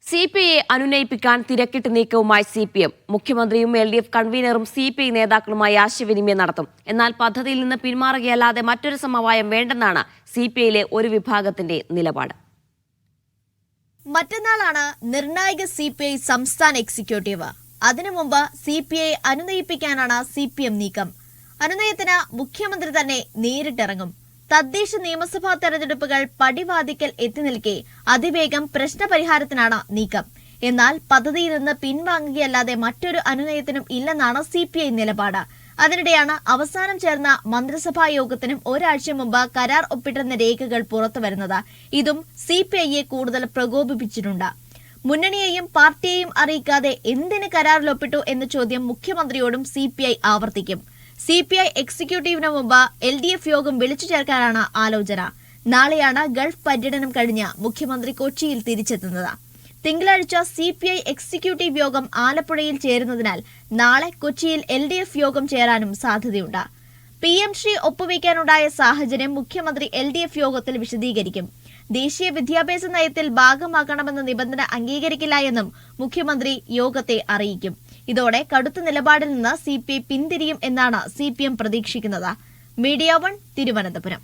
സിപിഐയെ അനുനയിപ്പിക്കാൻ തിരക്കിട്ട് നീക്കവുമായി സിപിഎം. മുഖ്യമന്ത്രിയും LDF കൺവീനറും CPI നേതാക്കളുമായി ആശയവിനിമയം നടത്തും. എന്നാൽ പദ്ധതിയിൽ നിന്ന് പിന്മാറുകയല്ലാതെ മറ്റൊരു സമവായം വേണ്ടെന്നാണ് സിപിഐയിലെ ഒരു വിഭാഗത്തിന്റെ നിലപാട്. മറ്റന്നാളാണ് നിർണായക സിപിഐ സംസ്ഥാന എക്സിക്യൂട്ടീവ്. അതിനു മുമ്പ് സിപിഐ അനുനയിപ്പിക്കാനാണ് സിപിഎം നീക്കം. അനുനയത്തിന് മുഖ്യമന്ത്രി തന്നെ നേരിട്ടിറങ്ങും. തദ്ദേശ നിയമസഭാ തെരഞ്ഞെടുപ്പുകൾ പടിവാതിക്കൽ എത്തി നിൽക്കെ അതിവേഗം പ്രശ്നപരിഹാരത്തിനാണ് നീക്കം. എന്നാൽ പദ്ധതിയിൽ നിന്ന് പിൻവാങ്ങുകയല്ലാതെ മറ്റൊരു അനുനയത്തിനും ഇല്ലെന്നാണ് സിപിഐ നിലപാട്. അതിനിടെയാണ് അവസാനം ചേർന്ന മന്ത്രിസഭാ യോഗത്തിനും ഒരാഴ്ച മുമ്പ് കരാർ ഒപ്പിട്ടെന്ന രേഖകൾ പുറത്തുവരുന്നത്. ഇതും സിപിഐയെ കൂടുതൽ പ്രകോപിപ്പിച്ചിട്ടുണ്ട്. മുന്നണിയെയും പാർട്ടിയെയും അറിയിക്കാതെ എന്തിന് കരാറിൽ ഒപ്പിട്ടു എന്ന ചോദ്യം മുഖ്യമന്ത്രിയോടും സിപിഐ ആവർത്തിക്കും. സിപിഐ എക്സിക്യൂട്ടീവിന് മുമ്പ് LDF യോഗം വിളിച്ചു ചേർക്കാനാണ് ആലോചന. നാളെയാണ് ഗൾഫ് പര്യടനം കഴിഞ്ഞ് മുഖ്യമന്ത്രി കൊച്ചിയിൽ തിരിച്ചെത്തുന്നത്. തിങ്കളാഴ്ച സിപിഐ എക്സിക്യൂട്ടീവ് യോഗം ആലപ്പുഴയിൽ ചേരുന്നതിനാൽ നാളെ കൊച്ചിയിൽ LDF യോഗം ചേരാനും സാധ്യതയുണ്ട്. PM ശ്രീ ഒപ്പുവയ്ക്കാനുണ്ടായ സാഹചര്യം മുഖ്യമന്ത്രി LDF യോഗത്തിൽ വിശദീകരിക്കും. ദേശീയ വിദ്യാഭ്യാസ നയത്തിൽ ഭാഗമാക്കണമെന്ന നിബന്ധന അംഗീകരിക്കില്ല എന്നും മുഖ്യമന്ത്രി യോഗത്തെ അറിയിക്കും. ഇതോടെ കടുത്ത നിലപാടിൽ നിന്ന് സിപിഐ പിന്തിരിയും എന്നാണ് സിപിഎം പ്രതീക്ഷിക്കുന്നത്. മീഡിയ 1 തിരുവനന്തപുരം.